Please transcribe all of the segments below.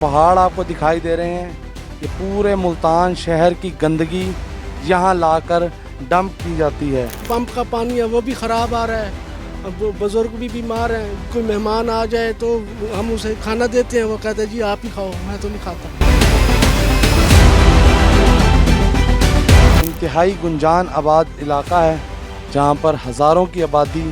पहाड़ आपको दिखाई दे रहे हैं, ये पूरे मुल्तान शहर की गंदगी यहाँ लाकर डंप की जाती है। पंप का पानी है वो भी ख़राब आ रहा है, अब बुज़ुर्ग भी बीमार हैं, कोई मेहमान आ जाए तो हम उसे खाना देते हैं, वो कहते हैं जी आप ही खाओ, मैं तो नहीं खाता। इंतहाई गुंजान आबाद इलाका है जहाँ पर हज़ारों की आबादी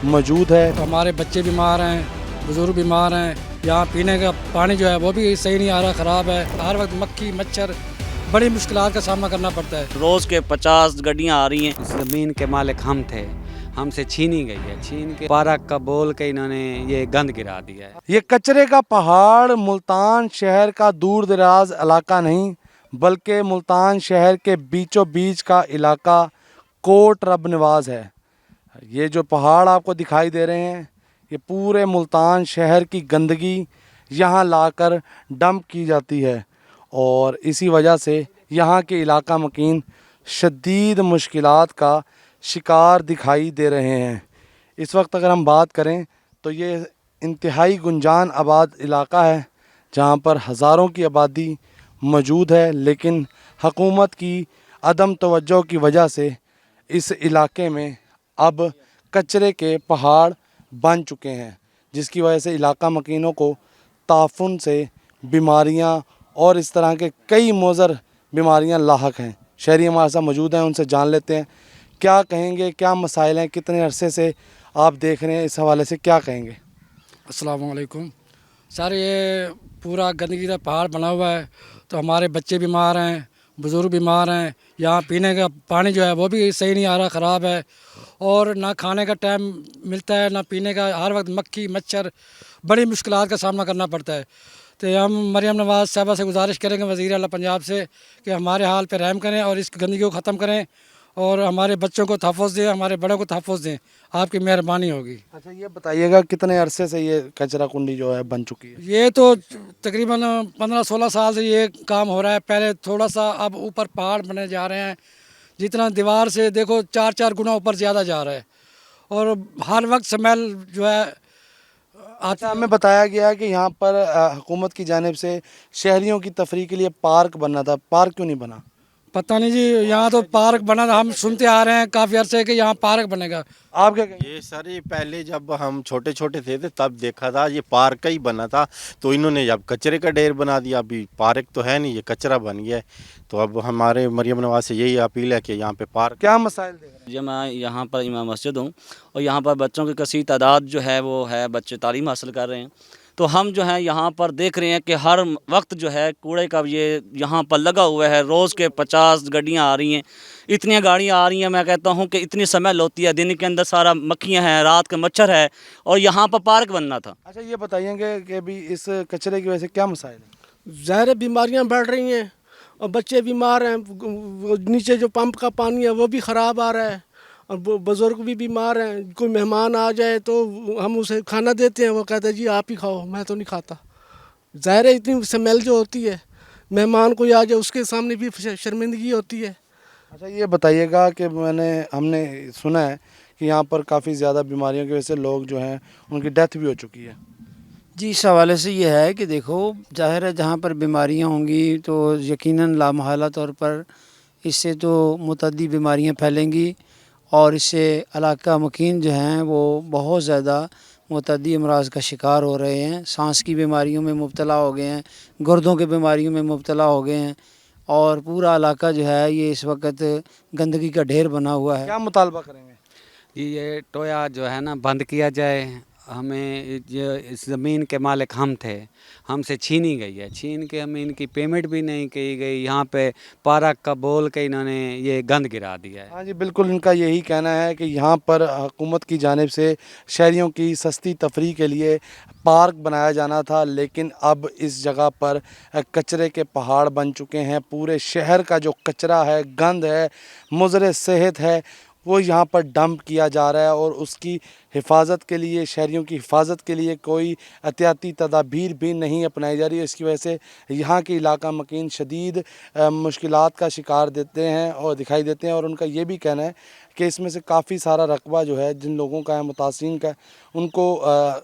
मौजूद है। हमारे बच्चे बीमार हैं, बुज़ुर्ग बीमार हैं, यहाँ पीने का पानी जो है वो भी सही नहीं आ रहा, ख़राब है। हर वक्त मक्खी मच्छर, बड़ी मुश्किलात का सामना करना पड़ता है। रोज़ के 50 गाड़ियाँ आ रही हैं। ज़मीन के मालिक हम थे, हमसे छीनी गई है, छीन के पार्क का बोल के इन्होंने ये गंद गिरा दिया है। ये कचरे का पहाड़ मुल्तान शहर का दूर दराज इलाका नहीं, बल्कि मुल्तान शहर के बीचों बीच का इलाका कोट रब नवाज है। ये जो पहाड़ आपको दिखाई दे रहे हैं, ये पूरे मुल्तान शहर की गंदगी यहाँ लाकर डंप की जाती है और इसी वजह से यहाँ के इलाका मकीन शदीद मुश्किलात का शिकार दिखाई दे रहे हैं। इस वक्त अगर हम बात करें तो ये इंतहाई गुंजान आबाद इलाका है जहाँ पर हज़ारों की आबादी मौजूद है, लेकिन हुकूमत की अदम तवज्जो की वजह से इस इलाके में अब कचरे के पहाड़ बन चुके हैं, जिसकी वजह से इलाका मकीनों को ताफुन से बीमारियां और इस तरह के कई मुज़र बीमारियां लाहक हैं। शहरी हमारे साथ मौजूद हैं, उनसे जान लेते हैं क्या कहेंगे, क्या मसाइल हैं, कितने अरसे से आप देख रहे हैं, इस हवाले से क्या कहेंगे। अस्सलाम वालेकुम सर, ये पूरा गंदगी का पहाड़ बना हुआ है, तो हमारे बच्चे बीमार हैं, बुज़ुर्ग बीमार हैं, यहाँ पीने का पानी जो है वो भी सही नहीं आ रहा, ख़राब है। और ना खाने का टाइम मिलता है, ना पीने का, हर वक्त मक्खी मच्छर, बड़ी मुश्किलात का सामना करना पड़ता है। तो हम मरियम नवाज़ साहबा से गुजारिश करेंगे, वज़ीर आला पंजाब से, कि हमारे हाल पर रहम करें और इस गंदगी को ख़त्म करें और हमारे बच्चों को तहफ़्फ़ुज़ दें, हमारे बड़ों को तहफ़्फ़ुज़ दें, आपकी मेहरबानी होगी। अच्छा ये बताइएगा कितने अरसे से ये कचरा कुंडी जो है बन चुकी है। ये तो तकरीबन 15-16 साल से ये काम हो रहा है। पहले थोड़ा सा, अब ऊपर पहाड़ बने जा रहे हैं, जितना दीवार से देखो 4-4 गुना ऊपर ज़्यादा जा रहा है और हर वक्त स्मेल जो है अच्छा हमें बताया गया है कि यहाँ पर हुकूमत की जानिब से शहरियों की तफरीह के लिए पार्क बनना था, पार्क क्यों नहीं बना? पता नहीं जी, यहाँ तो पार्क बना, हम सुनते आ रहे हैं काफ़ी अरसे कि यहाँ पार्क बनेगा। आप क्या कहेंगे? ये सर, ये पहले जब हम छोटे छोटे थे तब देखा था, ये पार्क ही बना था, तो इन्होंने जब कचरे का ढेर बना दिया, अभी पार्क तो है नहीं, ये कचरा बन गया है। तो अब हमारे मरियम नवाज से यही अपील है कि यहाँ पे पार्क। क्या मसाइल देख रहे हैं? जब मैं यहाँ पर इमाम मस्जिद हूँ और यहाँ पर बच्चों की कसीर तादाद जो है वो है, बच्चे तालीम हासिल कर रहे हैं। तो हम जो है यहाँ पर देख रहे हैं कि हर वक्त जो है कूड़े का ये यहाँ पर लगा हुआ है। रोज़ के 50 गाड़ियाँ आ रही हैं, इतनी गाड़ियाँ आ रही हैं, मैं कहता हूँ कि इतनी स्मेल होती है, दिन के अंदर सारा मक्खियाँ हैं, रात के मच्छर है, और यहाँ पर पार्क बनना था। अच्छा ये बताइएगा कि अभी इस कचरे की वजह से क्या मसाइल है? ज़ाहिर बीमारियाँ बढ़ रही हैं और बच्चे बीमार हैं, नीचे जो पंप का पानी है वो भी ख़राब आ रहा है और बुज़ुर्ग भी बीमार हैं, कोई मेहमान आ जाए तो हम उसे खाना देते हैं, वो कहते हैं जी आप ही खाओ, मैं तो नहीं खाता। ज़ाहिर है इतनी स्मेल जो होती है, मेहमान कोई आ जाए उसके सामने भी शर्मिंदगी होती है। अच्छा ये बताइएगा कि हमने सुना है कि यहाँ पर काफ़ी ज़्यादा बीमारियों की वजह से लोग जो हैं उनकी डेथ भी हो चुकी है। जी, इस हवाले से ये है कि देखो, ज़ाहिर है जहाँ पर बीमारियाँ होंगी तो यकीनन लामहला तौर पर इससे तो मुतअद्दी बीमारियाँ फैलेंगी और इससे इलाका मकीन जो हैं वो बहुत ज़्यादा मुतअद्दी अमराज का शिकार हो रहे हैं। सांस की बीमारियों में मुब्तला हो गए हैं, गुर्दों के बीमारियों में मुब्तला हो गए हैं और पूरा इलाका जो है ये इस वक्त गंदगी का ढेर बना हुआ है। क्या मुतालबा करेंगे? ये टोया जो है ना बंद किया जाए, हमें जो इस ज़मीन के मालिक हम थे, हमसे छीनी गई है, छीन के हमें इनकी पेमेंट भी नहीं की गई, यहाँ पे पार्क का बोल के इन्होंने ये गंद गिरा दिया है। हाँ जी बिल्कुल, इनका यही कहना है कि यहाँ पर हुकूमत की जानिब से शहरियों की सस्ती तफरीह के लिए पार्क बनाया जाना था, लेकिन अब इस जगह पर कचरे के पहाड़ बन चुके हैं। पूरे शहर का जो कचरा है, गंद है, मुज़र सेहत है, वो यहाँ पर डंप किया जा रहा है और उसकी حفاظت کے لیے، شہریوں کی حفاظت کے لیے کوئی احتیاطی تدابیر بھی نہیں اپنائی جا رہی ہے۔ اس کی وجہ سے یہاں کے علاقہ مکین شدید مشکلات کا شکار دیتے ہیں اور دکھائی دیتے ہیں، اور ان کا یہ بھی کہنا ہے کہ اس میں سے کافی سارا رقبہ جو ہے جن لوگوں کا ہے متاثرین کا ان کو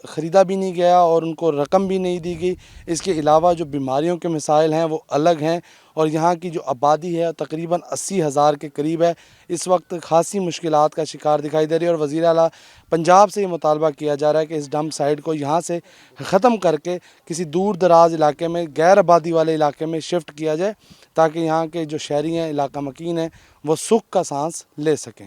خریدا بھی نہیں گیا اور ان کو رقم بھی نہیں دی گئی۔ اس کے علاوہ جو بیماریوں کے مسائل ہیں وہ الگ ہیں، اور یہاں کی جو آبادی ہے تقریباً 80,000 کے قریب ہے، اس وقت خاصی مشکلات کا شکار دکھائی دے رہی ہے، اور وزیر اعلیٰ پنجاب سے یہ مطالبہ کیا جا رہا ہے کہ اس ڈمپ سائٹ کو یہاں سے ختم کر کے کسی دور دراز علاقے میں، غیر آبادی والے علاقے میں شفٹ کیا جائے، تاکہ یہاں کے جو شہری ہیں، علاقہ مکین ہیں، وہ سکھ کا سانس لے سکیں۔